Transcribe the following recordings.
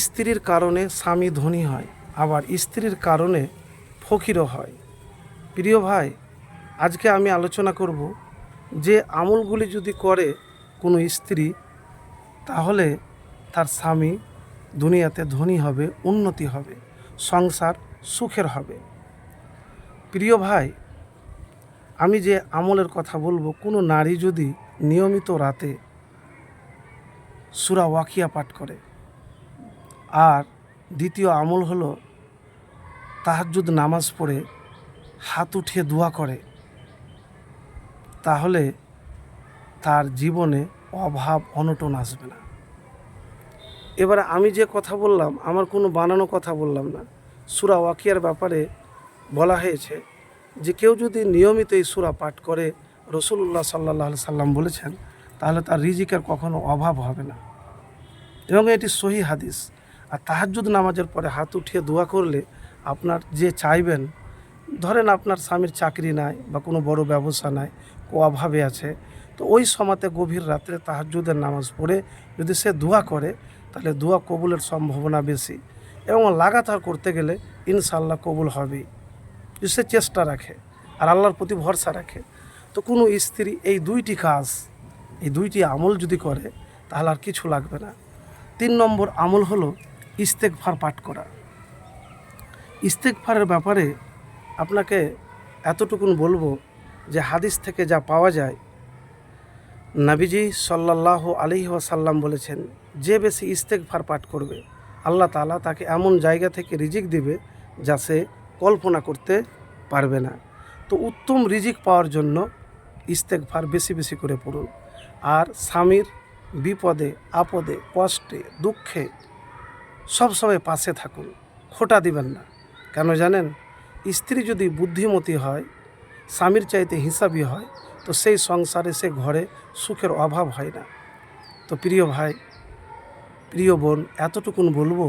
স্ত্রীর কারণে স্বামী ধনী হয়, আবার স্ত্রীর কারণে ফকিরও হয়। প্রিয় ভাই, আজকে আমি আলোচনা করব যে আমলগুলি যদি করে কোনো স্ত্রী, তাহলে তার স্বামী দুনিয়াতে ধনী হবে, উন্নতি হবে, সংসার সুখের হবে। প্রিয় ভাই, আমি যে আমলের কথা বলবো, কোনো নারী যদি নিয়মিত রাতে সূরা ওয়াকিয়া পাঠ করে, আর দ্বিতীয় আমল হলো তাহাজ্জুদ নামাজ পড়ে হাত উঠিয়ে দোয়া করে, তাহলে তার জীবনে অভাব অনটন আসবে না। এবারে আমি যে কথা বললাম, আমার কোনো বানানো কথা বললাম না। সূরা ওয়াকিয়ার ব্যাপারে বলা হয়েছে যে কেউ যদি নিয়মিত এই সূরা পাঠ করে, রাসূলুল্লাহ সাল্লাল্লাহু আলাইহি সাল্লাম বলেছেন, তাহলে তার রিজিকের কখনো অভাব হবে না, এবং এটি সহি হাদিস। আর তাহাজ্জুদ নামাজের পরে হাত উঠিয়ে দোয়া করলে আপনার যে চাইবেন, ধরেন আপনার স্বামীর চাকরি নাই বা কোনো বড় ব্যবসা নাই, অভাবে আছে, তো ওই সময়তে গভীর রাত্রে তাহাজ্জুদের নামাজ পড়ে যদি সে দোয়া করে, তাহলে দোয়া কবুলের সম্ভাবনা বেশি, এবং লাগাতার করতে গেলে ইনশাআল্লাহ কবুল হবেই, যদি সে চেষ্টা রাখে আর আল্লাহর প্রতি ভরসা রাখে। তো কোনো স্ত্রী এই দুইটি কাজ, এই দুইটি আমল যদি করে, তাহলে আর কিছু লাগবে না। 3 নম্বর আমল হলো ইস্তেগফার পাঠ করা। ইস্তেগফারের ব্যাপারে আপনাকে এতটুকুন বলবো যে হাদিস থেকে যা পাওয়া যায়, নবীজি সাল্লাল্লাহু আলাইহি ওয়াসাল্লাম বলেছেন, যে বেশি ইস্তেগফার পাঠ করবে, আল্লাহ তাআলা তাকে এমন জায়গা থেকে রিজিক দিবে যা সে কল্পনা করতে পারবে না। তো উত্তম রিজিক পাওয়ার জন্য ইস্তেগফার বেশি বেশি করে পড়ুন। আর স্বামীর বিপদে আপদে কষ্টে দুঃখে সবসময় পাশে থাকুন, খোঁটা দিবেন না। কেন জানেন? স্ত্রী যদি বুদ্ধিমতী হয়, স্বামীর চাইতে হিসাবী হয়, তো সেই সংসারে, সে ঘরে সুখের অভাব হয় না। তো প্রিয় ভাই, প্রিয় বোন, এতটুকুন বলবো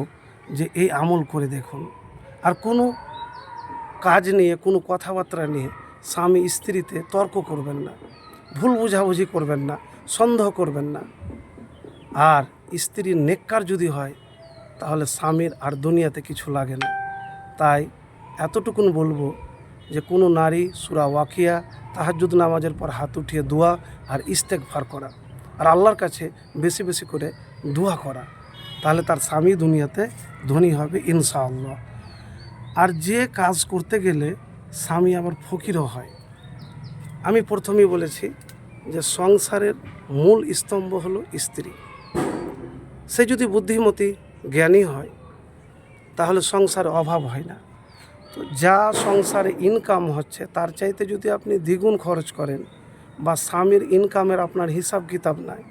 যে এই আমল করে দেখুন। আর কোনো কাজ নিয়ে, কোনো কথাবার্তা নিয়ে স্বামী স্ত্রীতে তর্ক করবেন না, ভুল বুঝাবুঝি করবেন না, সন্দেহ করবেন না। আর স্ত্রীর নেককার যদি হয়, তাহলে স্বামীর আর দুনিয়াতে কিছু লাগে না। তাই এতটুকুন বলবো যে কোনো নারী সূরা ওয়াকিয়া, তাহাজ্জুদ নামাজের পর হাত উঠিয়ে দোয়া আর ইস্তেগফার করা, আর আল্লাহর কাছে বেশি বেশি করে দোয়া করা, তাহলে তার স্বামী দুনিয়াতে ধনী হবে ইনশাআল্লাহ। আর যে কাজ করতে গেলে স্বামী আবার ফকিরও হয়। আমি প্রথমেই বলেছি যে সংসারের মূল স্তম্ভ হলো স্ত্রী। সে যদি বুদ্ধিমতী জ্ঞানী হয়, তাহলে সংসারে অভাব হয় না। তো যা সংসারে ইনকাম হচ্ছে, তার চাইতে যদি আপনি দ্বিগুণ খরচ করেন, বা স্বামীর ইনকামের আপনার হিসাব কিতাব নাই,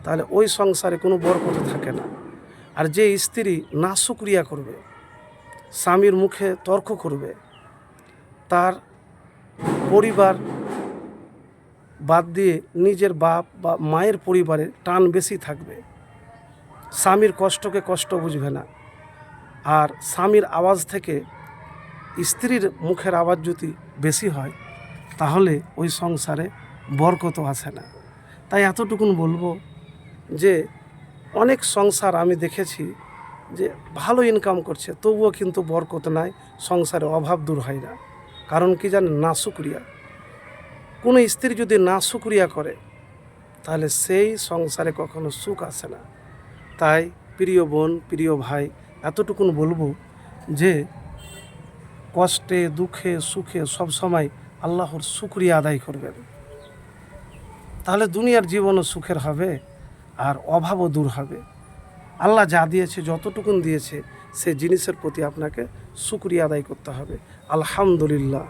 তাহলে ওই সংসারে কোনো বরকত থাকে না। আর যে স্ত্রী নাশুকরিয়া করবে, স্বামীর মুখে তর্ক করবে, তার পরিবার বাদ দিয়ে নিজের বাপ বা মায়ের পরিবারে টান বেশি থাকবে, স্বামীর কষ্টকে কষ্ট বুঝবে না। আর স্বামীর আওয়াজ থেকে স্ত্রীর মুখের আওয়াজ যদি বেশি হয়, তাহলে ওই সংসারে বরকত আসে না। তাই এতটুকুন বলবো যে অনেক সংসার আমি দেখেছি যে ভালো ইনকাম করছে, তবুও কিন্তু বরকত নাই, সংসারে অভাব দূর হয় না। কারণ কি জানেন? নাশুকরিয়া। কোনো স্ত্রী যদি নাশুকরিয়া করে, তাহলে সেই সংসারে কখনো সুখ আসে না। তাই প্রিয় বোন, প্রিয় ভাই, এতটুকুন বলবো যে কষ্টে দুঃখে সুখে সবসময় আল্লাহর শুকরিয়া আদায় করবেন, তাহলে দুনিয়ার জীবনও সুখের হবে আর অভাবও দূর হবে। আল্লাহ যা দিয়েছে, যতটুকুন দিয়েছে, সে জিনিসের প্রতি আপনাকে শুকরিয়া আদায় করতে হবে। আলহামদুলিল্লাহ।